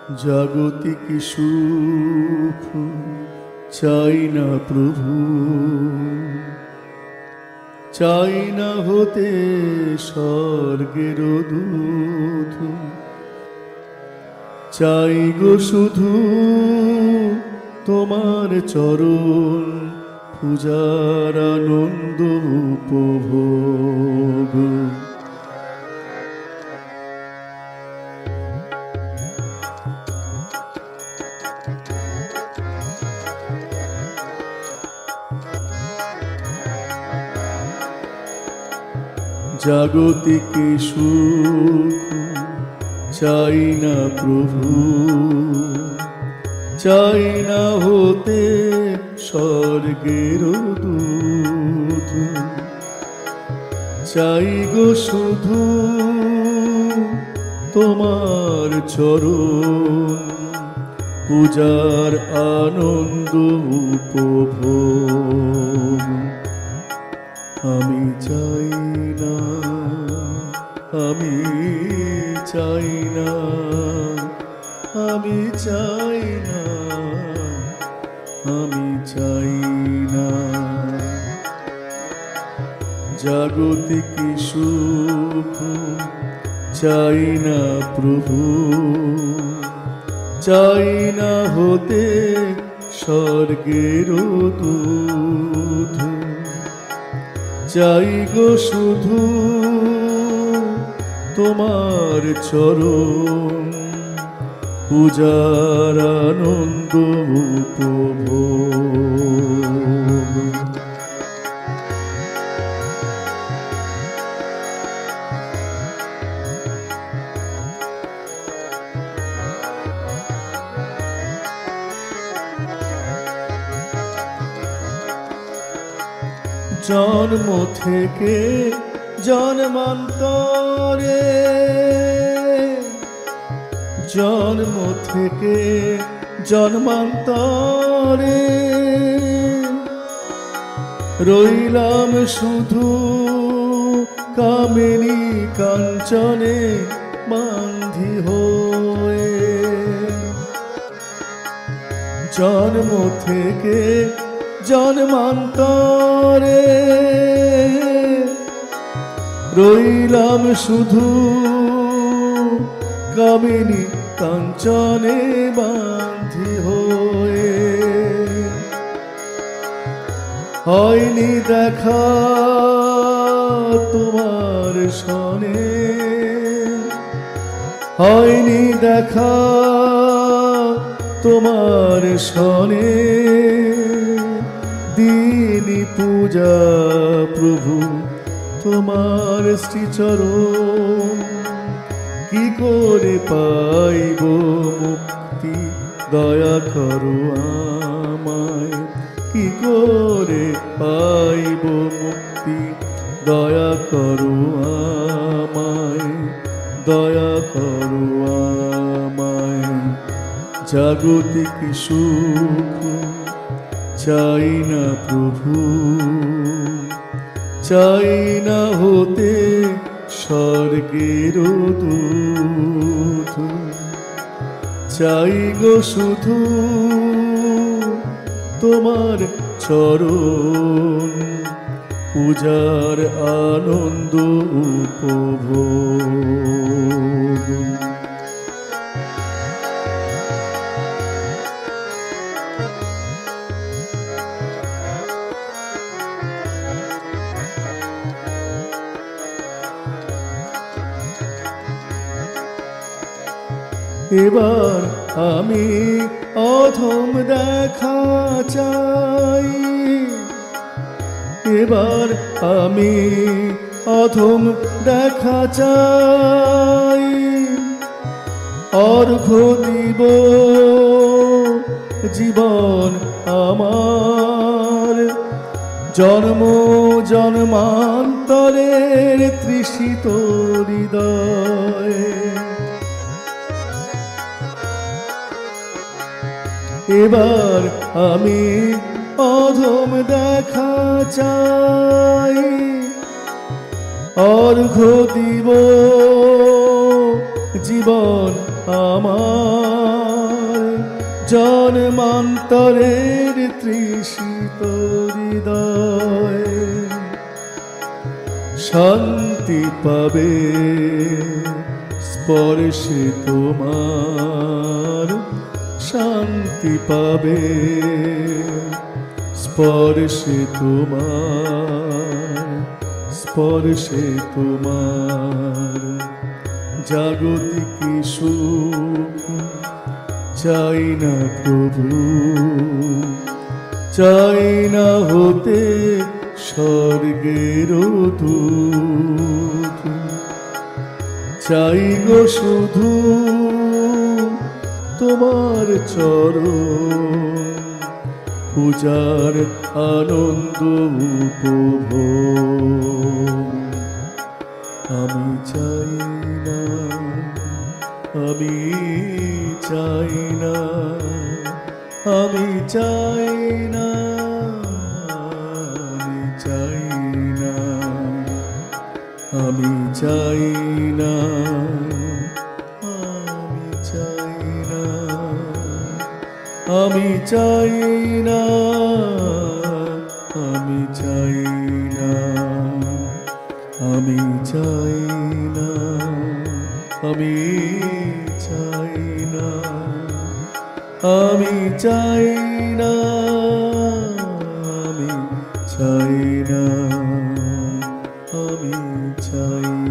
জাগতিক সুখ চাই না প্রভু, চাই না হতে স্বর্গের দূত, চাই গো শুধু তোমার চরণ পূজার আনন্দ উপভোগ। জাগতিক সুখ চাই না প্রভু, চাই না হতে স্বর্গের দূত, চাই গো শুধু তোমার চরণ পূজার আনন্দ উপভোগ। আমি চাই না, আমি চাই না, আমি চাই না, আমি চাই না জাগতিক সুখ চাই না প্রভু, চাই না হতে স্বর্গের দূত, চাই গো শুধু তোমার চরণ পূজার আনন্দ উপভোগ। জন্ম থেকে জন্মান্তরে, জন্ম থেকে জন্মান্তরে রইলাম শুধু কামিনী কাঞ্চনে বান্ধি হয়ে। জন্ম থেকে জন্মান্তরে রইলাম শুধু কামিনী কাঞ্চনে বান্ধি হয়ে। হয়নি দেখা তোমার সনে, হয়নি দেখা তোমার সনে, দিনি পূজা প্রভু তোমার শ্রীচরণ। কি করে পাইব মুক্তি দয়া করো আমায়, কি করে পাইব মুক্তি দয়া করো আমায়, দয়া করো আমায়। জাগতিক সুখ চাই না প্রভু, চাই না হতে স্বর্গের দূত, চাই গো শুধু তোমার চরণ পূজার আনন্দ উপভোগ। এবার আমি অধম দেখা চাই, এবার আমি অধম দেখা চাই। অর্ঘ্য দিব জীবন আমার জন্ম জন্মান্তরের তৃষিত হৃদয়। এবার আমি অধম দেখা চাই, অর্ঘ্য দিব জীবন আমার জন্মান্তরের তৃষিত হৃদয় শান্তি পাবে স্পর্শে তোমার শান্তি পাবে স্পর্শে তোমার স্পর্শে তোমার জাগতিক সুখ চাই না প্রভু চাই না হতে স্বর্গের দূত চাই গো শুধু তোমার চরণ পূজার আনন্দ উপভোগ আমি চাই না আমি চাই না আমি চাই না আমি চাই না আমি চাই না আমি চাই না আমি চাই না আমি চাই না আমি চাই না আমি চাই না আমি চাই না আমি চাই না আমি চাই